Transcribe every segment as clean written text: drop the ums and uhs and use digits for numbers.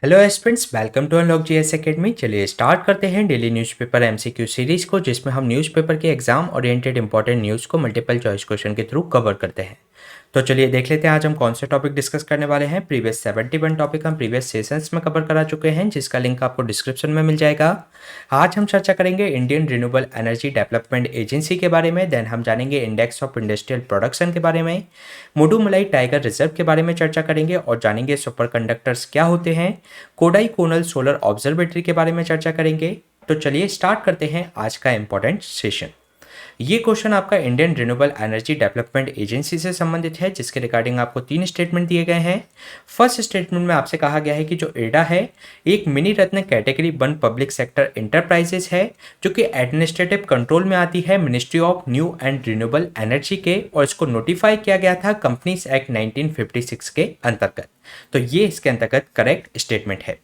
Hello aspirants, welcome to unlock GS academy. चलिए start करते हैं डेली न्यूज़पेपर एमसीक्यू सीरीज को, जिसमें हम न्यूज़पेपर के एग्जाम ओरिएंटेड इंपॉर्टेंट न्यूज़ को मल्टीपल चॉइस क्वेश्चन के थ्रू कवर करते हैं। तो चलिए देख लेते हैं आज हम कौन से टॉपिक डिस्कस करने वाले हैं। प्रीवियस 71 टॉपिक हम प्रीवियस सेशंस में कवर करा चुके हैं, जिसका लिंक आपको डिस्क्रिप्शन में मिल जाएगा। आज हम चर्चा करेंगे Indian renewable energy development agency के बारे में। देन हम जानेंगे इंडेक्स ऑफ इंडस्ट्रियल प्रोडक्शन के बारे में, मुडुमलाई टाइगर रिजर्व के बारे में चर्चा करेंगे और जानेंगे सुपर कंडक्टर्स क्या होते हैं। कोडाई कोनल सोलर ऑब्जर्वेटरी के बारे में चर्चा करेंगे। तो चलिए स्टार्ट करते हैं आज का इंपॉर्टेंट सेशन। ये क्वेश्चन आपका Indian renewable energy development agency से संबंधित है, जिसके रिगार्डिंग आपको 3 स्टेटमेंट दिए गए हैं। फर्स्ट स्टेटमेंट में आपसे कहा गया है कि जो एडा है एक मिनी रत्न कैटेगरी 1 पब्लिक सेक्टर इंटरप्राइजेस है, जो कि एडमिनिस्ट्रेटिव कंट्रोल में आती है ministry of new and renewable energy के, और इसको नोटिफाई किया गया था कंपनीज एक्ट 1956 के अंतर्गत। तो ये इसके अंतर्गत करेक्ट स्टेटमेंट है।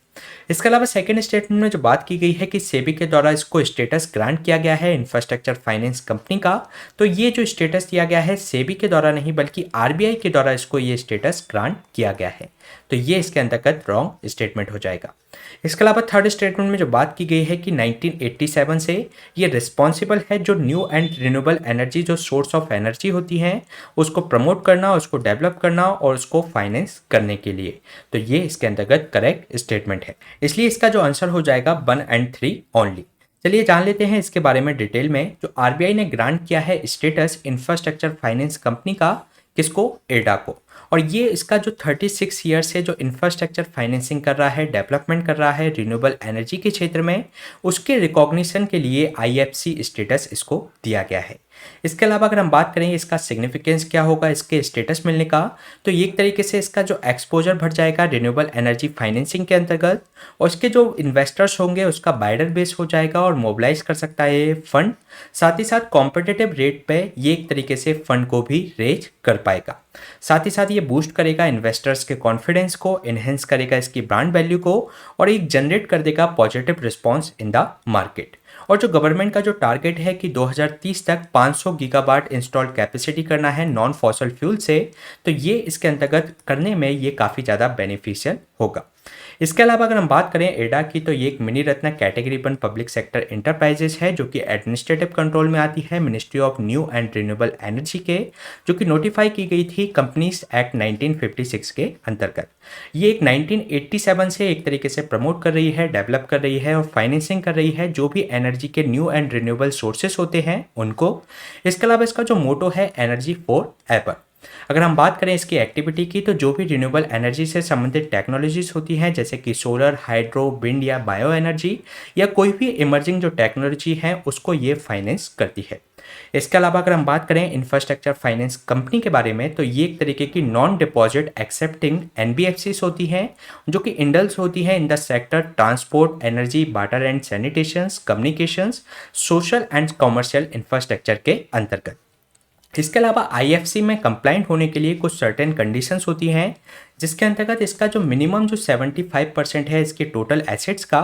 इसके अलावा सेकेंड स्टेटमेंट में जो बात की गई है कि सेबी के द्वारा इसको स्टेटस ग्रांट किया गया है इंफ्रास्ट्रक्चर फाइनेंस कंपनी का, तो ये जो स्टेटस दिया गया है सेबी के द्वारा नहीं बल्कि आरबीआई के द्वारा इसको ये स्टेटस ग्रांट किया गया है। तो ये इसके अंतर्गत रॉन्ग स्टेटमेंट हो जाएगा। इसके अलावा थर्ड स्टेटमेंट में जो बात की गई है कि 1987 से ये रिस्पॉन्सिबल है जो न्यू एंड रिन्यूएबल एनर्जी जो सोर्स ऑफ एनर्जी होती है उसको प्रमोट करना, उसको डेवलप करना और उसको फाइनेंस करने के लिए। तो ये इसके अंतर्गत करेक्ट स्टेटमेंट है, इसलिए इसका जो आंसर हो जाएगा 1 और 3 ओनली। चलिए जान लेते हैं इसके बारे में डिटेल में। जो आरबीआई ने ग्रांट किया है स्टेटस इंफ्रास्ट्रक्चर फाइनेंस कंपनी का, किसको? एडा को। और ये इसका जो 36 ईयर से जो इंफ्रास्ट्रक्चर फाइनेंसिंग कर रहा है, डेवलपमेंट कर रहा है रिन्यूएबल एनर्जी के क्षेत्र में, उसके रिकॉग्निशन के लिए आईएफसी स्टेटस इसको दिया गया है। इसके अलावा अगर हम बात करें इसका सिग्निफिकेंस क्या होगा इसके स्टेटस मिलने का, तो ये एक तरीके से इसका जो एक्सपोजर बढ़ जाएगा रिन्यूएबल एनर्जी फाइनेंसिंग के अंतर्गत, और इसके जो इन्वेस्टर्स होंगे उसका बाइडर बेस हो जाएगा और मोबिलाइज कर सकता है ये फंड। साथ ही साथ कॉम्पिटिटिव रेट पे ये एक तरीके से फंड को भी रेज कर पाएगा। साथ ही साथ ये बूस्ट करेगा इन्वेस्टर्स के कॉन्फिडेंस को, इनहेंस करेगा इसकी ब्रांड वैल्यू को, और एक जनरेट कर देगा positive response in the market. और जो गवर्नमेंट का जो टारगेट है कि 2030 तक 500 गीगावाट इंस्टॉल्ड कैपेसिटी करना है नॉन फॉसल फ्यूल से, तो ये इसके अंतर्गत करने में ये काफ़ी ज़्यादा बेनिफिशियल होगा। इसके अलावा अगर हम बात करें एडा की, तो ये एक मिनी रत्न कैटेगरी 1 पब्लिक सेक्टर इंटरप्राइजेस है, जो कि एडमिनिस्ट्रेटिव कंट्रोल में आती है ministry of new and renewable energy के, जो कि नोटिफाई की गई थी कंपनीज एक्ट 1956 के अंतर्गत। ये एक 1987 से एक तरीके से प्रमोट कर रही है, डेवलप कर रही है और फाइनेंसिंग कर रही है जो भी एनर्जी के न्यू एंड रिन्यूएबल सोर्सेस होते हैं उनको। इसके अलावा इसका जो मोटो है एनर्जी फॉर एवर। अगर हम बात करें इसकी एक्टिविटी की, तो जो भी रिन्यूएबल एनर्जी से संबंधित टेक्नोलॉजीज होती हैं जैसे कि सोलर, हाइड्रो, विंड या बायो एनर्जी या कोई भी इमर्जिंग जो टेक्नोलॉजी है उसको ये फाइनेंस करती है। इसके अलावा अगर हम बात करें इंफ्रास्ट्रक्चर फाइनेंस कंपनी के बारे में, तो ये एक तरीके की नॉन डिपॉजिट एक्सेप्टिंग एनबीएफसीज होती हैं, जो कि इंडल्स होती हैं in the sector transport, energy, water and sanitations, communications, social and commercial infrastructure के अंतर्गत। इसके अलावा आईएफसी में कंप्लाइंट होने के लिए कुछ सर्टेन कंडीशंस होती हैं, जिसके अंतर्गत इसका जो मिनिमम जो 75% है इसके टोटल एसेट्स का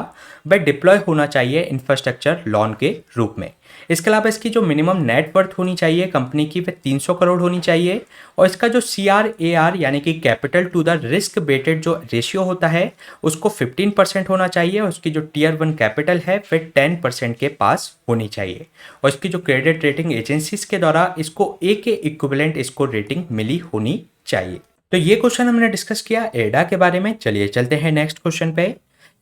वह डिप्लॉय होना चाहिए इंफ्रास्ट्रक्चर लोन के रूप में। इसके अलावा इसकी जो मिनिमम नेट वर्थ होनी चाहिए कंपनी की वह 300 करोड़ होनी चाहिए, और इसका जो CRAR यानी कि capital to the risk weighted जो रेशियो होता है उसको 15% होना चाहिए, और उसकी जो टियर 1 कैपिटल है फिर 10% के पास होनी चाहिए, और इसकी जो क्रेडिट रेटिंग एजेंसीज के द्वारा इसको A के इक्विवेलेंट इसको रेटिंग मिली होनी चाहिए। तो ये क्वेश्चन हमने डिस्कस किया एडा के बारे में। चलिए चलते हैं नेक्स्ट क्वेश्चन पे।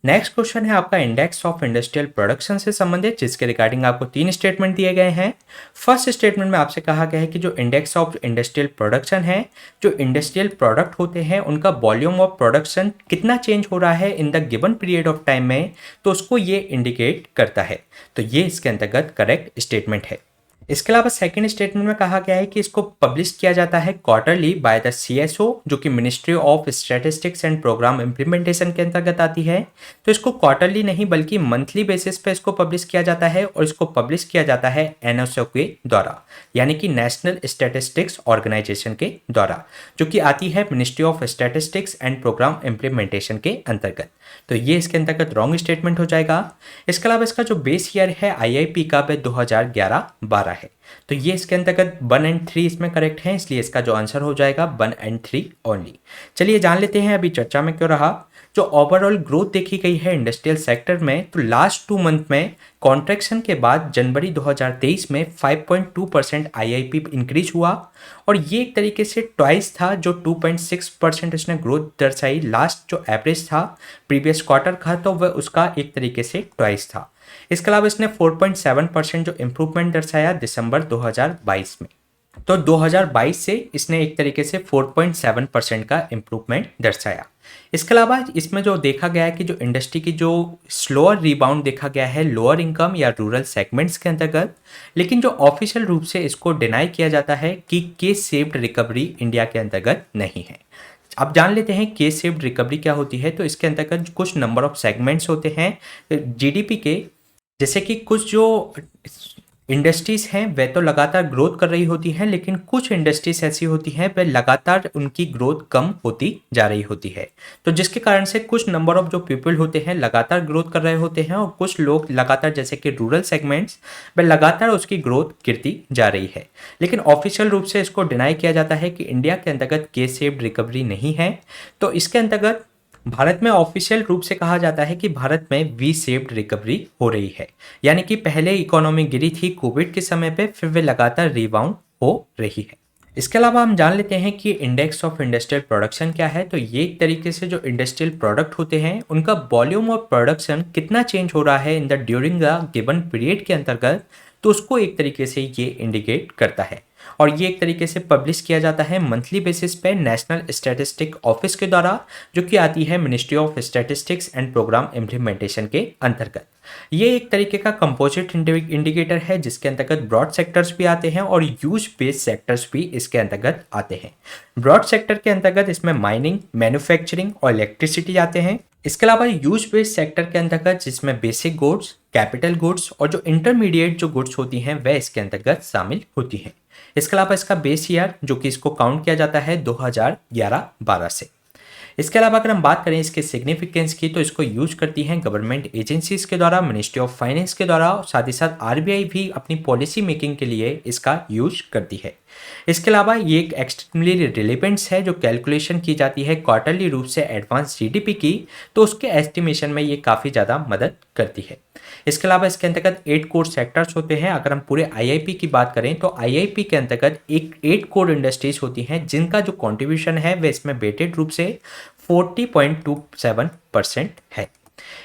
नेक्स्ट क्वेश्चन है आपका इंडेक्स ऑफ इंडस्ट्रियल प्रोडक्शन से संबंधित, जिसके रिगार्डिंग आपको 3 स्टेटमेंट दिए गए हैं। फर्स्ट स्टेटमेंट में आपसे कहा गया है कि जो इंडेक्स ऑफ इंडस्ट्रियल प्रोडक्शन है, जो इंडस्ट्रियल प्रोडक्ट होते हैं उनका वॉल्यूम ऑफ प्रोडक्शन कितना चेंज हो रहा है in the given period of time में, तो उसको ये इंडिकेट करता है। तो ये इसके अंतर्गत करेक्ट स्टेटमेंट है। इसके अलावा सेकंड स्टेटमेंट में कहा गया है कि इसको पब्लिश किया जाता है क्वार्टरली बाय द सीएसओ, जो कि ministry of statistics and programme implementation के अंतर्गत आती है। तो इसको क्वार्टरली नहीं बल्कि मंथली बेसिस पे इसको पब्लिश किया जाता है, और इसको पब्लिश किया जाता है एनओएसओ के द्वारा, यानी कि नेशनल स्टैटिस्टिक्स ऑर्गेनाइजेशन के द्वारा, जो कि आती है ministry of statistics and programme implementation के अंतर्गत। तो ये इसके अंतर्गत रॉन्ग स्टेटमेंट हो जाएगा। इसके अलावा इसका जो बेस ईयर है आईआईपी का वह 2011-12 है। तो ये इसके अंतर्गत 1 और 3 इसमें करेक्ट है, इसलिए इसका जो आंसर हो जाएगा 1 और 3 ओनली। चलिए जान लेते हैं अभी चर्चा में क्यों रहा। जो ओवरऑल ग्रोथ देखी गई है इंडस्ट्रियल सेक्टर में, तो लास्ट 2 मंथ में कॉन्ट्रैक्शन के बाद जनवरी 2023 में 5.2% आईआईपी इंक्रीज हुआ और ये एक तरीके से ट्वाइस था जो 2.6% इसने ग्रोथ दर्शाई। लास्ट जो एवरेज था प्रीवियस क्वार्टर का तो वह उसका एक तरीके से ट्वाइस था। इसके अलावा इसने 4.7% जो इम्प्रूवमेंट दर्शाया दिसंबर 2022 में। तो 2022 से इसने एक तरीके से 4.7% का इम्प्रूवमेंट दर्शाया। इसके अलावा इसमें जो देखा गया है कि जो इंडस्ट्री की जो स्लोअर रिबाउंड देखा गया है लोअर इनकम या रूरल सेगमेंट्स के अंतर्गत, लेकिन जो ऑफिशियल रूप से इसको डिनाई किया जाता है कि के सेव्ड रिकवरी इंडिया के अंतर्गत नहीं है। अब जान लेते हैं के सेव्ड रिकवरी क्या होती है। तो इसके अंतर्गत कुछ नंबर ऑफ सेगमेंट्स होते हैं जीडीपी के, जैसे कि कुछ जो इंडस्ट्रीज हैं वह तो लगातार ग्रोथ कर रही होती हैं, लेकिन कुछ इंडस्ट्रीज ऐसी होती हैं वह लगातार उनकी ग्रोथ कम होती जा रही होती है। तो जिसके कारण से कुछ नंबर ऑफ जो पीपल होते हैं लगातार ग्रोथ कर रहे होते हैं और कुछ लोग लगातार, जैसे कि रूरल सेगमेंट्स, वह लगातार उसकी ग्रोथ गिरती जा रही है। लेकिन ऑफिशियल रूप से इसको डिनाई किया जाता है कि इंडिया के अंतर्गत के सेव्ड रिकवरी नहीं है। तो इसके अंतर्गत भारत में ऑफिशियल रूप से कहा जाता है कि भारत में वी शेप्ड रिकवरी हो रही है, यानी कि पहले इकोनॉमी गिरी थी कोविड के समय पे, फिर वे लगातार रिबाउंड हो रही है। इसके अलावा हम जान लेते हैं कि इंडेक्स ऑफ इंडस्ट्रियल प्रोडक्शन क्या है। तो ये एक तरीके से जो इंडस्ट्रियल प्रोडक्ट होते हैं उनका वॉल्यूम ऑफ प्रोडक्शन कितना चेंज हो रहा है in the during the given period के अंतर्गत, तो उसको एक तरीके से ये इंडिकेट करता है। और ये एक तरीके से पब्लिश किया जाता है मंथली बेसिस पे नेशनल स्टैटिस्टिक ऑफिस के द्वारा, जो कि आती है ministry of statistics and programme implementation के अंतर्गत। ये एक तरीके का कंपोजिट इंडिकेटर है जिसके अंतर्गत ब्रॉड सेक्टर्स भी आते हैं और यूज बेस्ड सेक्टर्स भी इसके अंतर्गत आते हैं। ब्रॉड सेक्टर के अंतर्गत इसमें माइनिंग, मैन्युफैक्चरिंग और इलेक्ट्रिसिटी आते हैं। इसके अलावा यूज बेस्ड सेक्टर के अंतर्गत जिसमें बेसिक गुड्स, कैपिटल गुड्स और जो इंटरमीडिएट जो गुड्स होती हैं वह इसके अंतर्गत शामिल होती हैं। इसके अलावा इसका बेस ईयर जो कि इसको काउंट किया जाता है 2011-12 से। इसके अलावा अगर हम बात करें इसके सिग्निफिकेंस की, तो इसको यूज करती हैं गवर्नमेंट एजेंसीज के द्वारा, मिनिस्ट्री ऑफ फाइनेंस के द्वारा, साथ ही साथ आरबीआई भी अपनी पॉलिसी मेकिंग के लिए इसका यूज करती है। इसके अलावा ये एक एक्सट्रीमली रिलेवेंट्स है जो कैलकुलेशन की जाती है क्वार्टरली रूप से एडवांस जीडीपी की, तो उसके एस्टिमेशन में ये काफ़ी ज़्यादा मदद करती है। इसके अलावा इसके अंतर्गत 8 कोर सेक्टर्स होते हैं। अगर हम पूरे आईआईपी की बात करें तो आईआईपी के अंतर्गत एक 8 कोर इंडस्ट्रीज होती हैं जिनका जो कॉन्ट्रीब्यूशन है वह इसमें वेटेड रूप से 40.27% है।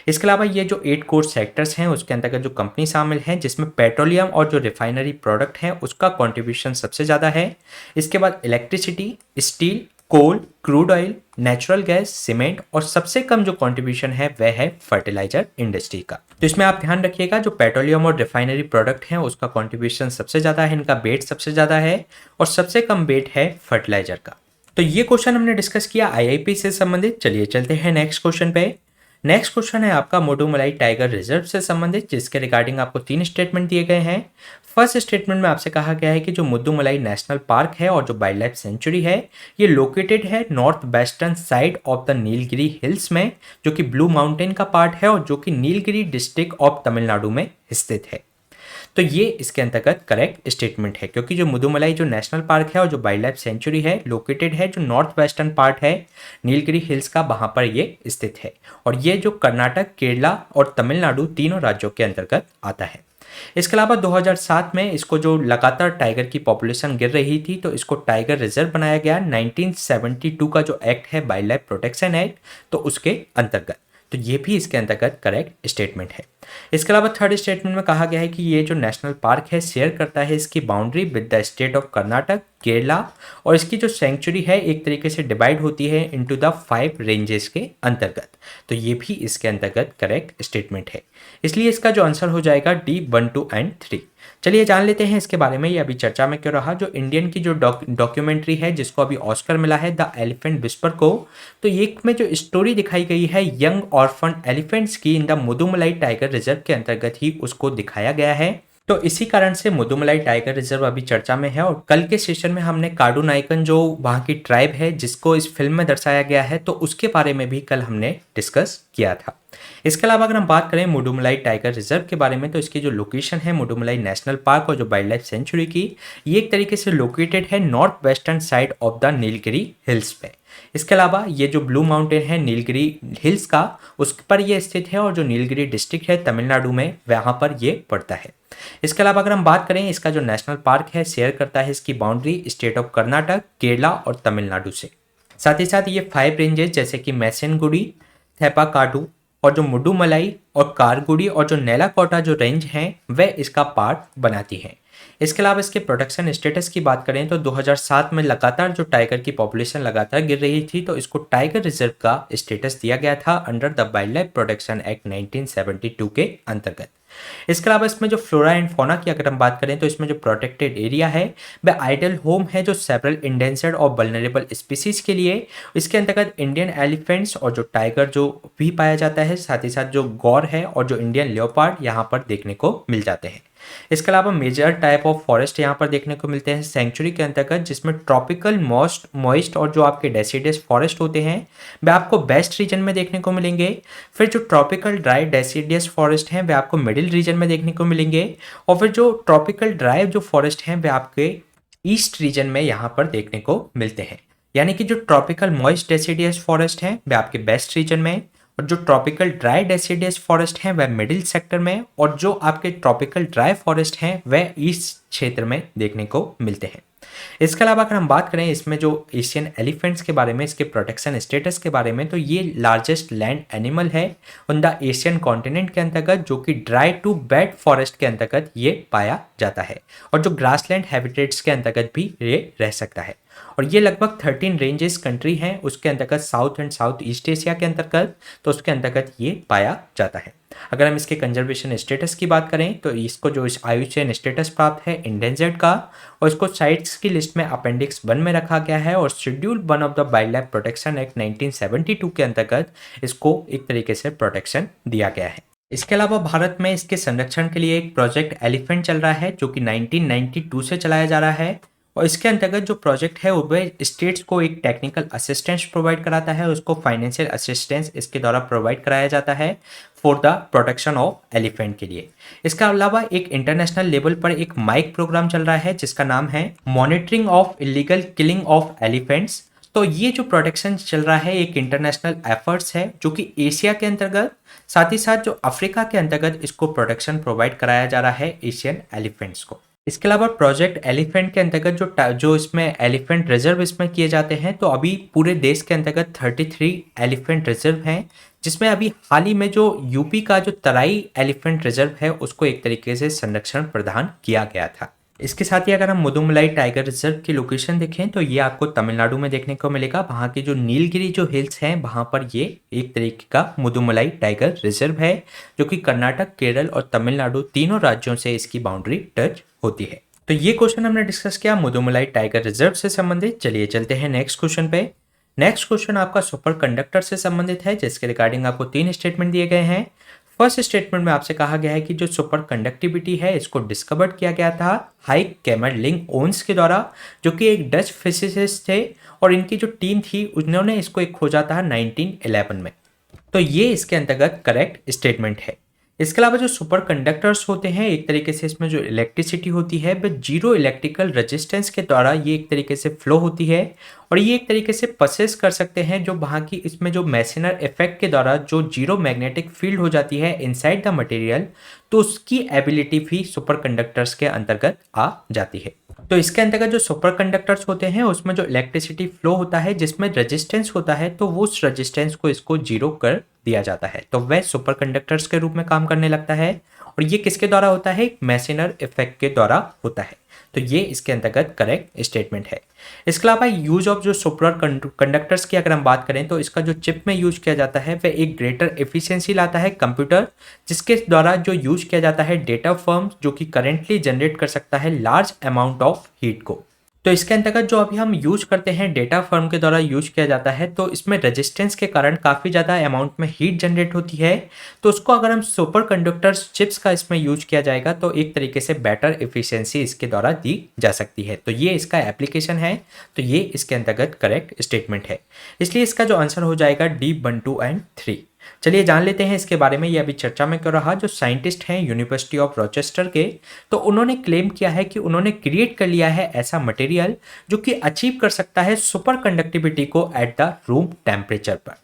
इसके अलावा ये जो 8 कोर सेक्टर्स हैं उसके अंतर्गत जो कंपनी शामिल हैं जिसमें पेट्रोलियम और जो रिफाइनरी प्रोडक्ट हैं उसका कंट्रीब्यूशन सबसे ज़्यादा है। इसके बाद electricity, steel, coal, crude oil, natural gas, cement और सबसे कम जो कंट्रीब्यूशन है वह है फर्टिलाइजर इंडस्ट्री का। तो इसमें आप ध्यान रखिएगा जो पेट्रोलियम और रिफाइनरी प्रोडक्ट हैं उसका कंट्रीब्यूशन सबसे ज़्यादा है, इनका वेट सबसे ज़्यादा है और सबसे कम वेट है फर्टिलाइजर का। तो ये क्वेश्चन हमने डिस्कस किया आईआईपी से संबंधित। चलिए चलते हैं नेक्स्ट क्वेश्चन पे। नेक्स्ट क्वेश्चन है आपका मुडुमलाई टाइगर रिजर्व से संबंधित, जिसके रिगार्डिंग आपको 3 स्टेटमेंट दिए गए हैं। फर्स्ट स्टेटमेंट में आपसे कहा गया है कि जो मुद्दुमलाई नेशनल पार्क है और जो वाइल्ड लाइफ सेंचुरी है ये लोकेटेड है north western side of the Nilgiri hills में, जो कि ब्लू माउंटेन का पार्ट है और जो कि नीलगिरी डिस्ट्रिक्ट ऑफ तमिलनाडु में स्थित है। तो ये इसके अंतर्गत करेक्ट स्टेटमेंट है, क्योंकि जो मुदुमलाई जो नेशनल पार्क है और जो वाइल्ड लाइफ सेंचुरी है लोकेटेड है जो नॉर्थ वेस्टर्न पार्ट है नीलगिरी हिल्स का, वहां पर ये स्थित है और ये जो कर्नाटक, केरला और तमिलनाडु तीनों राज्यों के अंतर्गत आता है। इसके अलावा 2007 में इसको जो लगातार टाइगर की पॉपुलेशन गिर रही थी तो इसको टाइगर रिजर्व बनाया गया। 1972 का जो एक्ट है वाइल्ड लाइफ प्रोटेक्शन एक्ट, तो उसके अंतर्गत, तो ये भी इसके अंतर्गत करेक्ट स्टेटमेंट है। इसके अलावा थर्ड स्टेटमेंट में कहा गया है कि ये जो नेशनल पार्क है शेयर करता है इसकी boundary with the state of Karnataka, Kerala और इसकी जो सेंचुरी है एक तरीके से डिवाइड होती है इनटू द 5 रेंजेस के अंतर्गत, तो ये भी इसके अंतर्गत करेक्ट स्टेटमेंट है। इसलिए इसका जो आंसर हो जाएगा डी 1, 2 एंड 3। चलिए जान लेते हैं इसके बारे में, ये अभी चर्चा में क्यों रहा। जो इंडियन की जो डॉक्यूमेंट्री है जिसको अभी ऑस्कर मिला है द एलिफेंट विस्पर को, तो ये में जो स्टोरी दिखाई गई है यंग ऑर्फन एलिफेंट्स की in the Mudumalai tiger reserve के अंतर्गत ही उसको दिखाया गया है। तो इसी कारण से मुदुमलाई टाइगर रिजर्व अभी चर्चा में है और कल के सेशन में हमने काडू नाइकन जो वहाँ की ट्राइब है जिसको इस फिल्म में दर्शाया गया है तो उसके बारे में भी कल हमने डिस्कस किया था। इसके अलावा अगर हम बात करें मुडुमलाई टाइगर रिजर्व के बारे में तो इसकी जो लोकेशन है मुडुमलाई नेशनल पार्क और जो वाइल्ड लाइफ सेंचुरी की ये एक तरीके से लोकेटेड है north western side of the Nilgiri hills पे। इसके अलावा ये जो ब्लू माउंटेन है नीलगिरी हिल्स का उस पर ये स्थित है और जो नीलगिरी डिस्ट्रिक्ट है तमिलनाडु में वहाँ पर ये पड़ता है। इसके अलावा अगर हम बात करें इसका जो नेशनल पार्क है शेयर करता है इसकी boundary state of Karnataka, Kerala और तमिलनाडु से। साथ ही साथ ये 5 रेंजेस जैसे कि मैसेनगुडी, थेपाकाडू और जो मुडुमलाई और कारगुडी और जो नेलाकोटा जो रेंज हैं वह इसका पार्ट बनाती हैं। इसके अलावा इसके प्रोटेक्शन स्टेटस की बात करें तो 2007 में लगातार जो टाइगर की पॉपुलेशन लगातार गिर रही थी तो इसको टाइगर रिजर्व का स्टेटस दिया गया था under the wild life protection act 1972 के अंतर्गत। इसके अलावा इसमें जो फ्लोरा एंड फौना की अगर हम बात करें तो इसमें जो प्रोटेक्टेड एरिया है वह आइडल होम है जो सेवरल इंडेंजर्ड और वल्नरेबल स्पीसीज के लिए। इसके अंतर्गत इंडियन एलिफेंट्स और जो टाइगर जो भी पाया जाता है, साथ ही साथ जो गौर है और जो इंडियन लियोपार्ड यहाँ पर देखने को मिल जाते हैं। इसके अलावा मेजर टाइप ऑफ फॉरेस्ट यहाँ पर देखने को मिलते हैं सेंचुरी के अंतर्गत, जिसमें ट्रॉपिकल मॉइस्ट और जो आपके डेसिडियस फॉरेस्ट होते हैं वे आपको वेस्ट रीजन में देखने को मिलेंगे। फिर जो ट्रॉपिकल ड्राई डेसिडियस फॉरेस्ट हैं वे आपको मिडिल रीजन में देखने को मिलेंगे और फिर जो ट्रॉपिकल ड्राई जो फॉरेस्ट हैं वे आपके ईस्ट रीजन में यहाँ पर देखने को मिलते हैं। यानी कि जो ट्रॉपिकल मॉइस्ट डेसिडियस फॉरेस्ट हैं वे आपके वेस्ट रीजन में और जो ट्रॉपिकल ड्राई डेसिडियस फॉरेस्ट हैं वह मिडिल सेक्टर में और जो आपके ट्रॉपिकल ड्राई फॉरेस्ट हैं वह ईस्ट क्षेत्र में देखने को मिलते हैं। इसके अलावा अगर हम बात करें इसमें जो एशियन एलिफेंट्स के बारे में, इसके प्रोटेक्शन स्टेटस के बारे में, तो ये लार्जेस्ट लैंड एनिमल है ऑन द एशियन कॉन्टिनेंट के अंतर्गत जो कि ड्राई टू वेट फॉरेस्ट के अंतर्गत ये पाया जाता है और जो ग्रासलैंड हैबिटेट्स के अंतर्गत भी ये रह सकता है। और ये लगभग 13 रेंजेस कंट्री हैं उसके अंतर्गत south and south east Asia के अंतर्गत, तो उसके अंतर्गत ये पाया जाता है। अगर हम इसके कंजर्वेशन स्टेटस की बात करें तो इसको जो इस IUCN स्टेटस प्राप्त है इंडेंजर्ड का और इसको साइट्स की लिस्ट में अपेंडिक्स 1 में रखा गया है और schedule 1 of the wild life protection act 1972 के अंतर्गत इसको एक तरीके से प्रोटेक्शन दिया गया है। इसके अलावा भारत में इसके संरक्षण के लिए एक प्रोजेक्ट एलिफेंट चल रहा है जो कि 1992 से चलाया जा रहा है और इसके अंतर्गत जो प्रोजेक्ट है वह स्टेट्स को एक टेक्निकल असिस्टेंस प्रोवाइड कराता है, उसको फाइनेंशियल असिस्टेंस इसके द्वारा प्रोवाइड कराया जाता है for the protection of elephant के लिए। इसके अलावा एक इंटरनेशनल लेवल पर एक माइक प्रोग्राम चल रहा है जिसका नाम है monitoring of illegal killing of elephants. तो ये जो प्रोटेक्शन चल रहा है एक इंटरनेशनल एफर्ट्स है जो कि एशिया के अंतर्गत साथ ही साथ जो अफ्रीका के अंतर्गत इसको प्रोटेक्शन प्रोवाइड कराया जा रहा है एशियन एलिफेंट्स को। इसके अलावा प्रोजेक्ट एलिफेंट के अंतर्गत जो इसमें एलिफेंट रिजर्व इसमें किए जाते हैं तो अभी पूरे देश के अंतर्गत 33 एलिफेंट रिजर्व हैं, जिसमें अभी हाल ही में जो यूपी का जो तराई एलिफेंट रिजर्व है उसको एक तरीके से संरक्षण प्रदान किया गया था। इसके साथ ही अगर हम मुदुमलाई टाइगर रिजर्व की लोकेशन देखें तो ये आपको तमिलनाडु में देखने को मिलेगा। वहाँ की जो नीलगिरी जो हिल्स हैं वहाँ पर ये एक तरीके का मुदुमलाई टाइगर रिजर्व है जो कि कर्नाटक, केरल और तमिलनाडु तीनों राज्यों से इसकी बाउंड्री टच होती है। तो ये क्वेश्चन हमने डिस्कस किया मुदुमलाई टाइगर रिजर्व से संबंधित। चलिए चलते हैं नेक्स्ट क्वेश्चन पे। नेक्स्ट क्वेश्चन आपका सुपर कंडक्टर से संबंधित है जिसके रिगार्डिंग आपको 3 स्टेटमेंट दिए गए हैं। फर्स्ट स्टेटमेंट में आपसे कहा गया है कि जो सुपर कंडक्टिविटी है इसको डिस्कवर किया गया था हाइक कैमरलिंग ओन्स के द्वारा जो कि एक डच फिजिसिस्ट थे और इनकी जो टीम थी उन्होंने इसको एक खोजा था 1911 में। तो ये इसके अंतर्गत करेक्ट स्टेटमेंट है। इसके अलावा जो सुपर कंडक्टर्स होते हैं एक तरीके से इसमें जो इलेक्ट्रिसिटी होती है वह जीरो इलेक्ट्रिकल रेजिस्टेंस के द्वारा ये एक तरीके से फ्लो होती है और ये एक तरीके से पसेस कर सकते हैं जो वहाँ की इसमें जो मैसेनर इफेक्ट के द्वारा जो जीरो मैग्नेटिक फील्ड हो जाती है इनसाइड द मटेरियल, तो उसकी एबिलिटी भी सुपर कंडक्टर्स के अंतर्गत आ जाती है। तो इसके अंतर्गत जो सुपर कंडक्टर्स होते हैं उसमें जो इलेक्ट्रिसिटी फ्लो होता है जिसमें रेजिस्टेंस होता है तो वो उस रेजिस्टेंस को इसको जीरो कर दिया जाता है, तो वह सुपर कंडक्टर्स के रूप में काम करने लगता है और ये किसके द्वारा होता है, मैसेनर इफेक्ट के द्वारा होता है। तो ये इसके अंतर्गत करेक्ट स्टेटमेंट है। इसके अलावा यूज ऑफ जो सुपर कंडक्टर्स की अगर हम बात करें तो इसका जो चिप में यूज किया जाता है वह एक ग्रेटर एफिशिएंसी लाता है कंप्यूटर, जिसके द्वारा जो यूज किया जाता है डेटा फॉर्म जो कि करेंटली जनरेट कर सकता है लार्ज अमाउंट ऑफ हीट को। तो इसके अंतर्गत जो अभी हम यूज करते हैं डेटा फर्म के द्वारा यूज किया जाता है, तो इसमें रेजिस्टेंस के कारण काफ़ी ज़्यादा अमाउंट में हीट जनरेट होती है। तो उसको अगर हम सुपर कंडक्टर्स चिप्स का इसमें यूज किया जाएगा तो एक तरीके से बेटर एफिशिएंसी इसके द्वारा दी जा सकती है। तो ये इसका एप्लीकेशन है, तो ये इसके अंतर्गत करेक्ट स्टेटमेंट है। इसलिए इसका जो आंसर हो जाएगा D1, 2 एंड 3। चलिए जान लेते हैं इसके बारे में। ये अभी चर्चा में कर रहा जो साइंटिस्ट हैं यूनिवर्सिटी ऑफ रोचेस्टर के, तो उन्होंने क्लेम किया है कि उन्होंने क्रिएट कर लिया है ऐसा मटेरियल जो कि अचीव कर सकता है सुपर कंडक्टिविटी को एट द रूम टेम्परेचर पर।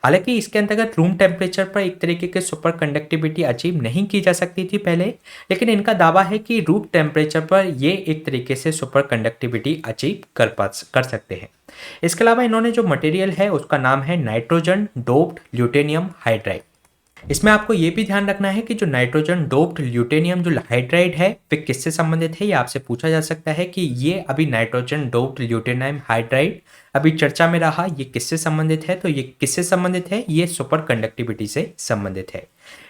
हालांकि इसके अंतर्गत रूम टेम्परेचर पर एक तरीके के सुपर कंडक्टिविटी अचीव नहीं की जा सकती थी पहले, लेकिन इनका दावा है कि रूम टेम्परेचर पर ये एक तरीके से सुपर कंडक्टिविटी अचीव कर सकते हैं। इसके अलावा इन्होंने जो मटेरियल है उसका नाम है नाइट्रोजन डोप्ड ल्यूटेनियम हाइड्राइड। इसमें आपको ये भी ध्यान रखना है कि जो नाइट्रोजन डोप्ड ल्यूटेनियम जो हाइड्राइड है वे किससे संबंधित है, ये आपसे पूछा जा सकता है कि ये अभी नाइट्रोजन डोप्ड ल्यूटेनियम हाइड्राइड अभी चर्चा में रहा, ये किससे संबंधित है, तो ये किससे संबंधित है, ये सुपर कंडक्टिविटी से संबंधित है।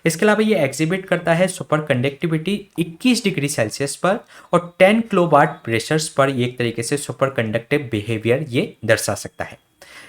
इसके अलावा ये एग्जिबिट करता है सुपर कंडक्टिविटी 21 डिग्री सेल्सियस पर और 10 किलोवाट प्रेशर्स पर ये एक तरीके से सुपर कंडक्टिव बिहेवियर ये दर्शा सकता है।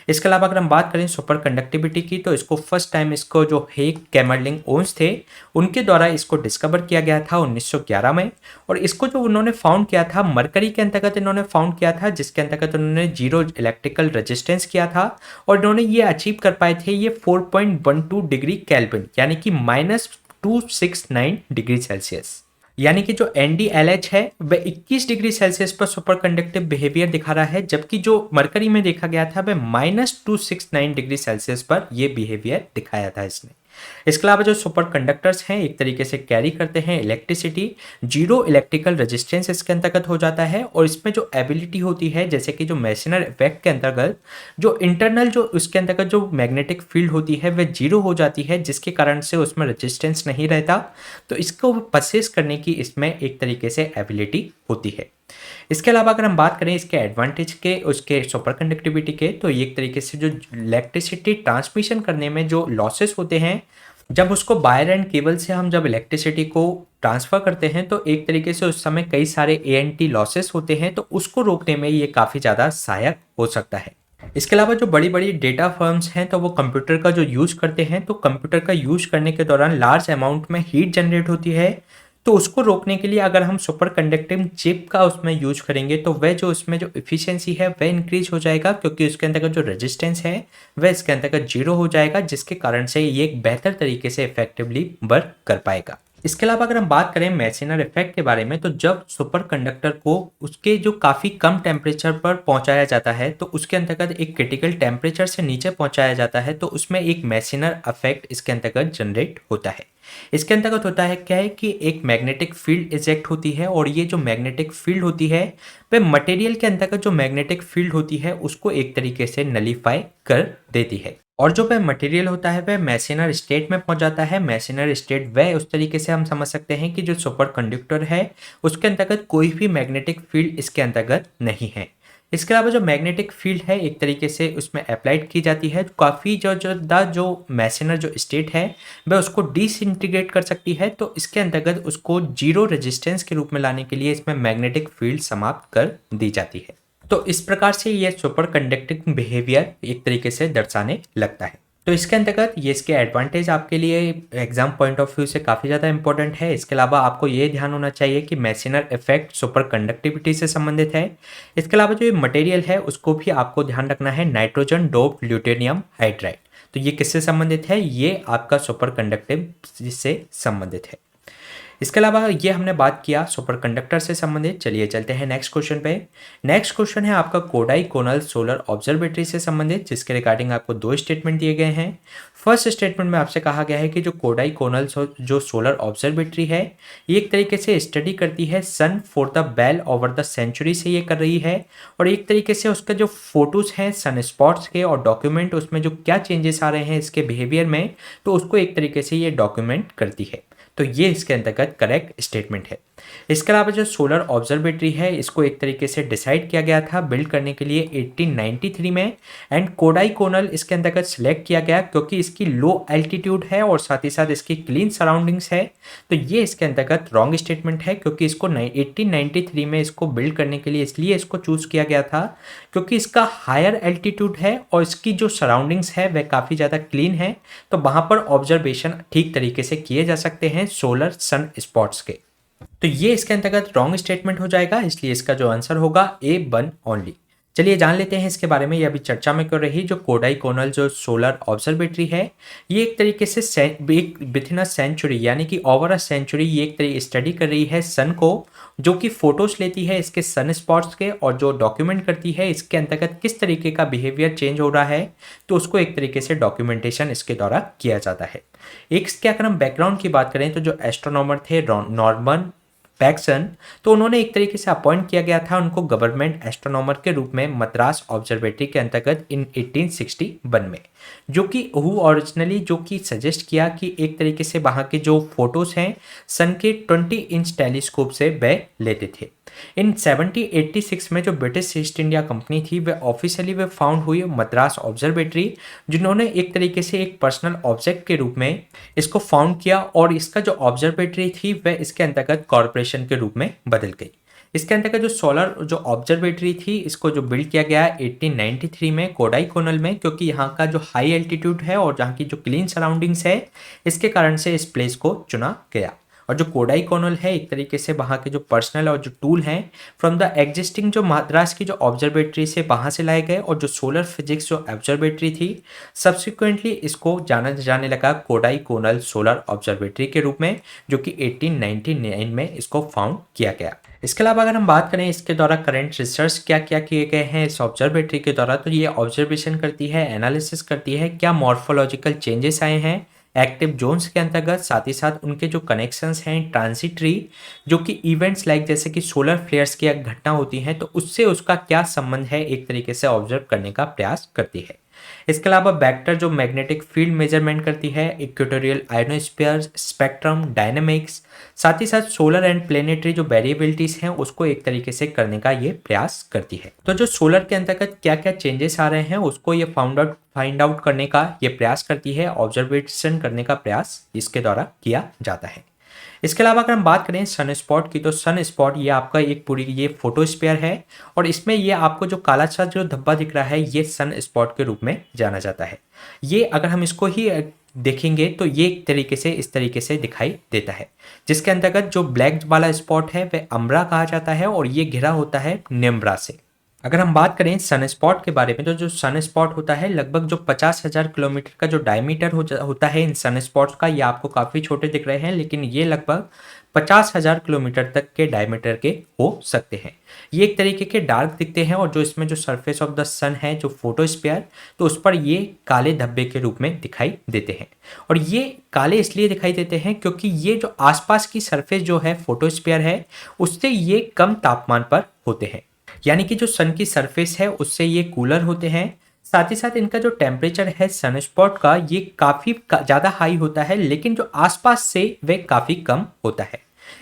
इसके अलावा अगर हम बात करें सुपर कंडक्टिविटी की, तो इसको फर्स्ट टाइम इसको जो हेग कैमरलिंग ओन्स थे उनके द्वारा इसको डिस्कवर किया गया था 1911 में। और इसको जो उन्होंने फाउंड किया था मरकरी के अंतर्गत इन्होंने फाउंड किया था, जिसके अंतर्गत उन्होंने जीरो इलेक्ट्रिकल रेजिस्टेंस किया था और इन्होंने ये अचीव कर पाए थे ये 4.12 डिग्री केल्विन यानी कि -269 डिग्री सेल्सियस। यानी कि जो NdLH है वह 21 डिग्री सेल्सियस पर सुपर कंडक्टिव बिहेवियर दिखा रहा है, जबकि जो मरकरी में देखा गया था वह -269 डिग्री सेल्सियस पर यह बिहेवियर दिखाया था इसने। इसके अलावा जो सुपर कंडक्टर्स हैं एक तरीके से कैरी करते हैं इलेक्ट्रिसिटी, जीरो इलेक्ट्रिकल रेजिस्टेंस इसके अंतर्गत हो जाता है और इसमें जो एबिलिटी होती है जैसे कि जो मेसनर इफेक्ट के अंतर्गत जो इंटरनल जो उसके अंतर्गत जो मैग्नेटिक फील्ड होती है वह जीरो हो जाती है, जिसके कारण से उसमें रेजिस्टेंस नहीं रहता। तो इसको परचेस करने की इसमें एक तरीके से एबिलिटी होती है। इसके अलावा अगर हम बात करें इसके एडवांटेज के उसके सुपर कंडक्टिविटी के, तो एक तरीके से जो इलेक्ट्रिसिटी ट्रांसमिशन करने में जो लॉसेस होते हैं जब उसको वायर एंड केबल से हम जब इलेक्ट्रिसिटी को ट्रांसफ़र करते हैं तो एक तरीके से उस समय कई सारे ANT लॉसेस होते हैं, तो उसको रोकने में ये काफ़ी ज़्यादा सहायक हो सकता है। इसके अलावा जो बड़ी बड़ी डेटा फर्म्स हैं तो वो कंप्यूटर का जो यूज़ करते हैं, तो कंप्यूटर का यूज़ करने के दौरान लार्ज अमाउंट में हीट जनरेट होती है, तो उसको रोकने के लिए अगर हम सुपर कंडक्टिंग चिप का उसमें यूज करेंगे तो वह जो उसमें जो इफिशियंसी है वह इंक्रीज हो जाएगा, क्योंकि उसके अंतर्गत जो रेजिस्टेंस है वह इसके अंतर्गत जीरो हो जाएगा, जिसके कारण से ये एक बेहतर तरीके से इफेक्टिवली वर्क कर पाएगा। इसके अलावा अगर हम बात करें मेसिनर इफेक्ट के बारे में, तो जब सुपर कंडक्टर को उसके जो काफ़ी कम टेम्परेचर पर पहुंचाया जाता है तो उसके अंतर्गत एक क्रिटिकल टेम्परेचर से नीचे पहुंचाया जाता है, तो उसमें एक मेसिनर इफेक्ट इसके अंतर्गत जनरेट होता है। इसके अंतर्गत होता है क्या है कि एक मैग्नेटिक फील्ड इजेक्ट होती है और ये जो मैग्नेटिक फील्ड होती है वह मटेरियल के अंतर्गत जो मैग्नेटिक फील्ड होती है उसको एक तरीके से नलीफाई कर देती है, और जो वह मटेरियल होता है वह मेसिनर स्टेट में पहुंच जाता है। मेसिनर स्टेट वह उस तरीके से हम समझ सकते हैं कि जो सुपर कंडक्टर है उसके अंतर्गत कोई भी मैग्नेटिक फील्ड इसके अंतर्गत नहीं है। इसके अलावा जो मैग्नेटिक फील्ड है एक तरीके से उसमें अप्लाइड की जाती है, काफ़ी जो मैसिनर जो स्टेट है वह उसको डिसइंटीग्रेट कर सकती है, तो इसके अंतर्गत उसको जीरो रेजिस्टेंस के रूप में लाने के लिए इसमें मैग्नेटिक फील्ड समाप्त कर दी जाती है। तो इस प्रकार से ये सुपर कंडक्टिंग बिहेवियर एक तरीके से दर्शाने लगता है। तो इसके अंतर्गत ये इसके एडवांटेज आपके लिए एग्जाम पॉइंट ऑफ व्यू से काफ़ी ज़्यादा इंपॉर्टेंट है। इसके अलावा आपको ये ध्यान होना चाहिए कि मेसिनर इफेक्ट सुपर कंडक्टिविटी से संबंधित है। इसके अलावा जो ये मटेरियल है उसको भी आपको ध्यान रखना है, नाइट्रोजन डोप्ड ल्यूटेनियम हाइड्राइड, तो ये किससे संबंधित है, ये आपका सुपर कंडक्टिव से संबंधित है। इसके अलावा ये हमने बात किया सुपर कंडक्टर से संबंधित। चलिए चलते हैं नेक्स्ट क्वेश्चन पे। नेक्स्ट क्वेश्चन है आपका कोडाई कोनल सोलर ऑब्जर्वेटरी से संबंधित, जिसके रिगार्डिंग आपको दो स्टेटमेंट दिए गए हैं। फर्स्ट स्टेटमेंट में आपसे कहा गया है कि जो कोडाई कोनल जो सोलर ऑब्जर्वेटरी है ये एक तरीके से स्टडी करती है sun for the bell over the century से ये कर रही है, और एक तरीके से उसका जो फोटोज हैं सन स्पॉट्स के और डॉक्यूमेंट उसमें जो क्या चेंजेस आ रहे हैं इसके बिहेवियर में, तो उसको एक तरीके से ये डॉक्यूमेंट करती है। तो ये इसके अंतर्गत करेक्ट स्टेटमेंट है। इसके अलावा जो सोलर ऑब्जर्वेटरी है इसको एक तरीके से डिसाइड किया गया था बिल्ड करने के लिए 1893 में, एंड कोडाई कोनल इसके अंतर्गत सिलेक्ट किया गया क्योंकि इसकी लो एल्टीट्यूड है और साथ ही साथ इसकी क्लीन सराउंडिंग्स है। तो ये इसके अंतर्गत रॉन्ग स्टेटमेंट है क्योंकि इसको 1893 में इसको बिल्ड करने के लिए इसलिए इसको चूज किया गया था क्योंकि इसका हायर एल्टीट्यूड है और इसकी जो सराउंडिंग्स है वह काफ़ी ज़्यादा क्लीन है, तो वहाँ पर ऑब्जर्वेशन ठीक तरीके से किए जा सकते हैं सोलर सन स्पॉट्स के। तो ये इसके अंतर्गत रॉन्ग स्टेटमेंट हो जाएगा, इसलिए इसका जो आंसर होगा A1 ओनली। चलिए जान लेते हैं इसके बारे में, ये अभी चर्चा में क्यों रही। जो कोडाई कोनल जो सोलर ऑब्जर्वेटरी है ये एक तरीके से विद इन अ सेंचुरी यानी कि ओवर अ सेंचुरी ये एक तरीके स्टडी कर रही है सन को, जो कि फोटोज लेती है इसके सन स्पॉट्स के और जो डॉक्यूमेंट करती है इसके अंतर्गत किस तरीके का बिहेवियर चेंज हो रहा है, तो उसको एक तरीके से डॉक्यूमेंटेशन इसके द्वारा किया जाता है। एक इसके अगर हम बैकग्राउंड की बात करें तो जो एस्ट्रोनॉमर थे नॉर्मन पैक्सन, तो उन्होंने एक तरीके से अपॉइंट किया गया था उनको गवर्नमेंट एस्ट्रोनॉमर के रूप में मद्रास ऑब्जर्वेटरी के अंतर्गत इन 1861 में, जो कि हु ओरिजिनली जो कि सजेस्ट किया कि एक तरीके से वहाँ के जो फोटोज हैं सन के 20 इंच टेलीस्कोप से वह लेते थे। इन 1786 में जो ब्रिटिश ईस्ट इंडिया कंपनी थी वह ऑफिशियली वह फाउंड हुई मद्रास ऑब्जर्वेटरी, जिन्होंने एक तरीके से एक पर्सनल ऑब्जेक्ट के रूप में इसको फाउंड किया और इसका जो ऑब्जर्वेटरी थी वह इसके अंतर्गत कॉरपोरेशन के रूप में बदल गई। इसके अंतर्गत जो सोलर जो ऑब्जर्वेटरी थी इसको जो बिल्ड किया गया है 1893 में कोडाई कोनल में, क्योंकि यहाँ का जो हाई एल्टीट्यूड है और जहाँ की जो क्लीन सराउंडिंग्स है इसके कारण से इस प्लेस को चुना गया। और जो कोडाई कोनल है एक तरीके से वहाँ के जो पर्सनल और जो टूल हैं फ्रॉम द एग्जिस्टिंग जो मद्रास की जो ऑब्जर्वेटरी से वहाँ से लाए गए, और जो सोलर फिजिक्स जो ऑब्जर्वेटरी थी सब्सिक्वेंटली इसको जाना जाने लगा कोडाई कोनल सोलर ऑब्जर्वेटरी के रूप में, जो कि 1899 में इसको फाउंड किया गया। इसके अलावा अगर हम बात करें इसके द्वारा करेंट रिसर्च क्या क्या किए गए हैं इस ऑब्जर्वेटरी के द्वारा, तो ये ऑब्जर्वेशन करती है, एनालिसिस करती है क्या मॉर्फोलॉजिकल चेंजेस आए हैं एक्टिव जोन्स के अंतर्गत, साथ ही साथ उनके जो कनेक्शंस हैं ट्रांजिटरी जो कि इवेंट्स लाइक जैसे कि सोलर फ्लेयर्स की घटना होती हैं तो उससे उसका क्या संबंध है एक तरीके से ऑब्जर्व करने का प्रयास करती है। इसके अलावा वेक्टर जो मैग्नेटिक फील्ड मेजरमेंट करती है, इक्वेटोरियल आयोनोस्फीयर स्पेक्ट्रम डायनेमिक्स, साथ ही साथ सोलर एंड प्लेनेटरी जो वेरिएबिलिटीज हैं उसको एक तरीके से करने का ये प्रयास करती है। तो जो सोलर के अंतर्गत क्या क्या चेंजेस आ रहे हैं उसको ये फाइंड आउट करने का ये प्रयास करती है, ऑब्जर्वेशन करने का प्रयास इसके द्वारा किया जाता है। इसके अलावा अगर हम बात करें सन स्पॉट की, तो सन स्पॉट ये आपका एक पूरी ये फोटोस्फीयर है और इसमें ये आपको जो काला सा जो धब्बा दिख रहा है ये सन स्पॉट के रूप में जाना जाता है। ये अगर हम इसको ही देखेंगे तो ये एक तरीके से इस तरीके से दिखाई देता है, जिसके अंतर्गत जो ब्लैक वाला स्पॉट है वह अम्ब्रा कहा जाता है और ये घिरा होता है निम्ब्रा से। अगर हम बात करें सन स्पॉट के बारे में, तो जो सन स्पॉट होता है लगभग जो 50,000 किलोमीटर का जो डायमीटर होता है इन सन स्पॉट्स का, ये आपको काफ़ी छोटे दिख रहे हैं लेकिन ये लगभग 50,000 किलोमीटर तक के डायमीटर के हो सकते हैं। ये एक तरीके के डार्क दिखते हैं और जो इसमें जो सरफेस ऑफ द सन है जो फोटोस्फीयर, तो उस पर ये काले धब्बे के रूप में दिखाई देते हैं। और ये काले इसलिए दिखाई देते हैं क्योंकि ये जो आसपास की सरफेस जो है फोटोस्फीयर है उससे ये कम तापमान पर होते हैं, यानी कि जो सन की सरफेस है उससे ये कूलर होते हैं। साथ ही साथ इनका जो टेम्परेचर है सन स्पॉट का ये काफ़ी ज़्यादा हाई होता है लेकिन जो आसपास से वह काफ़ी कम होता है।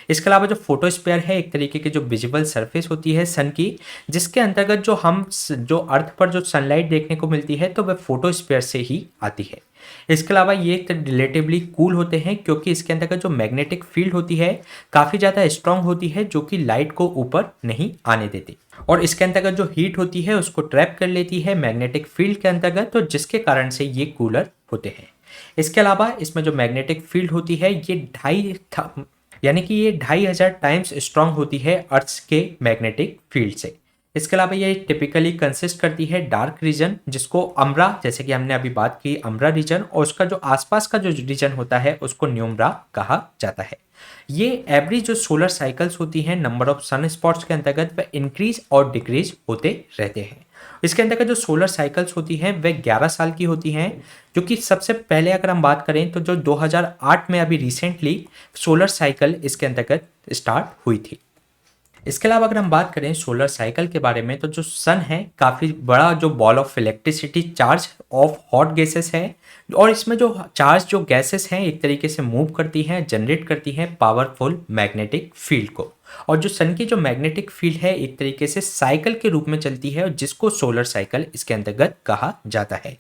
इसके अलावा जो फोटोस्फीयर है एक तरीके की जो विजिबल सरफेस होती है सन की, जिसके अंतर्गत जो हम जो अर्थ पर जो सनलाइट देखने को मिलती है तो वह फोटोस्फीयर से ही आती है। इसके अलावा ये रिलेटिवली कूल होते हैं क्योंकि इसके अंतर्गत जो मैग्नेटिक फील्ड होती है काफ़ी ज़्यादा स्ट्रांग होती है जो कि लाइट को ऊपर नहीं आने देती, और इसके अंतर्गत जो हीट होती है उसको ट्रैप कर लेती है मैग्नेटिक फील्ड के अंतर्गत, तो जिसके कारण से ये कूलर होते हैं। इसके अलावा इसमें जो मैग्नेटिक फील्ड होती है ये 2,500 टाइम्स स्ट्रांग होती है अर्थ के मैग्नेटिक फील्ड से। इसके अलावा ये टिपिकली कंसिस्ट करती है डार्क रीजन जिसको अम्ब्रा, जैसे कि हमने अभी बात की अम्ब्रा रीजन, और उसका जो आसपास का जो रीजन होता है उसको न्यूम्ब्रा कहा जाता है। ये एवरेज जो सोलर साइकिल्स होती हैं नंबर ऑफ सन स्पॉट्स के अंतर्गत वह इंक्रीज और डिक्रीज होते रहते हैं। इसके अंतर्गत जो सोलर साइकिल्स होती हैं वह 11 साल की होती हैं, जो कि सबसे पहले अगर हम बात करें तो जो 2008 में अभी रिसेंटली सोलर साइकिल इसके अंतर्गत स्टार्ट हुई थी। इसके अलावा अगर हम बात करें सोलर साइकिल के बारे में, तो जो सन है काफ़ी बड़ा जो ball of electricity charge of hot gases है और इसमें जो चार्ज जो गैसेस हैं एक तरीके से मूव करती हैं, जनरेट करती हैं पावरफुल मैग्नेटिक फील्ड को। और जो सन की जो मैग्नेटिक फील्ड है एक तरीके से साइकिल के रूप में चलती है और जिसको सोलर साइकिल इसके अंतर्गत कहा जाता है।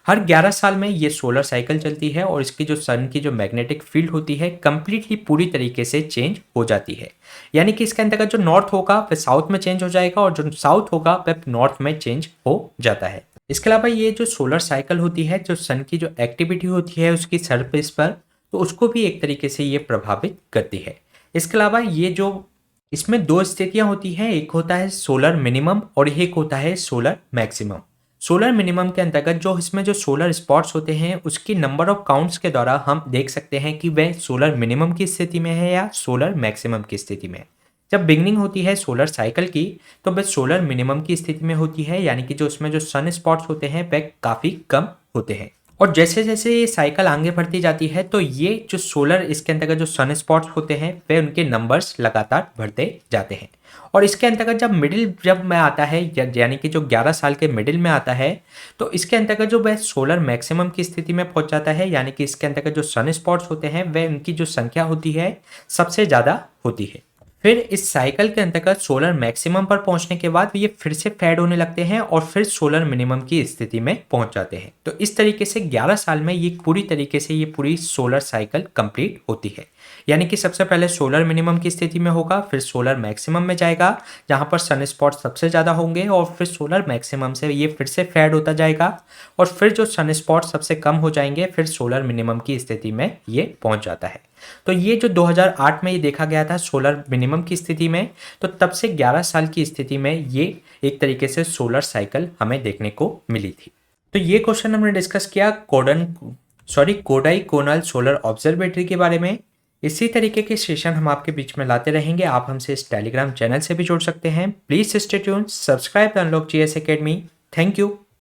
हर 11 साल में ये सोलर साइकिल चलती है और इसकी जो सन की जो मैग्नेटिक फील्ड होती है कंप्लीटली पूरी तरीके से चेंज हो जाती है। यानी कि इसके अंतर्गत जो नॉर्थ होगा वह साउथ में चेंज हो जाएगा और जो साउथ होगा वह नॉर्थ में चेंज हो जाता है। इसके अलावा ये जो सोलर साइकिल होती है, जो सन की जो एक्टिविटी होती है उसकी सरफेस पर, तो उसको भी एक तरीके से ये प्रभावित करती है। इसके अलावा ये जो इसमें दो स्थितियां होती हैं, एक होता है सोलर मिनिमम और एक होता है सोलर मैक्सिमम। सोलर मिनिमम के अंतर्गत जो इसमें जो सोलर स्पॉट्स होते हैं उसकी नंबर ऑफ काउंट्स के द्वारा हम देख सकते हैं कि वह सोलर मिनिमम की स्थिति में है या सोलर मैक्सिमम की स्थिति में है। जब बिगनिंग होती है सोलर साइकिल की तो वह सोलर मिनिमम की स्थिति में होती है, यानी कि जो उसमें जो सन स्पॉट्स होते हैं वह काफ़ी कम होते हैं। और जैसे जैसे ये साइकिल आगे बढ़ती जाती है तो ये जो सोलर इसके अंतर्गत जो सन स्पॉट्स होते हैं वे उनके नंबर्स लगातार बढ़ते जाते हैं। और इसके अंतर्गत जब मिडिल जब में आता है यानी कि जो 11 साल के मिडिल में आता है तो इसके अंतर्गत जो वह सोलर मैक्सिमम की स्थिति में पहुंच जाता है, यानी कि इसके अंतर्गत जो सन स्पॉट्स होते हैं वह उनकी जो संख्या होती है सबसे ज़्यादा होती है। फिर इस साइकिल के अंतर्गत सोलर मैक्सिमम पर पहुंचने के बाद ये फिर से फेड होने लगते हैं और फिर सोलर मिनिमम की स्थिति में पहुंच जाते हैं। तो इस तरीके से 11 साल में ये पूरी तरीके से ये पूरी सोलर साइकिल कंप्लीट होती है। यानी कि सबसे पहले सोलर मिनिमम की स्थिति में होगा, फिर सोलर मैक्सिमम में जाएगा जहां पर सन स्पॉट सबसे ज़्यादा होंगे और फिर सोलर मैक्सिमम से ये फिर से फेड होता जाएगा और फिर जो सन स्पॉट सबसे कम हो जाएंगे फिर सोलर मिनिमम की स्थिति में ये पहुंच जाता है। तो ये जो 2008 में ये देखा गया था सोलर मिनिमम की स्थिति में, तो तब से 11 साल की स्थिति में ये एक तरीके से सोलर साइकिल हमें देखने को मिली थी। तो ये क्वेश्चन हमने डिस्कस किया कोडाई कोनल सोलर ऑब्जर्वेटरी के बारे में। इसी तरीके के सेशन हम आपके बीच में लाते रहेंगे। आप हमसे इस टेलीग्राम चैनल से भी जुड़ सकते हैं। Please stay tuned, subscribe unlock GS academy. Thank you.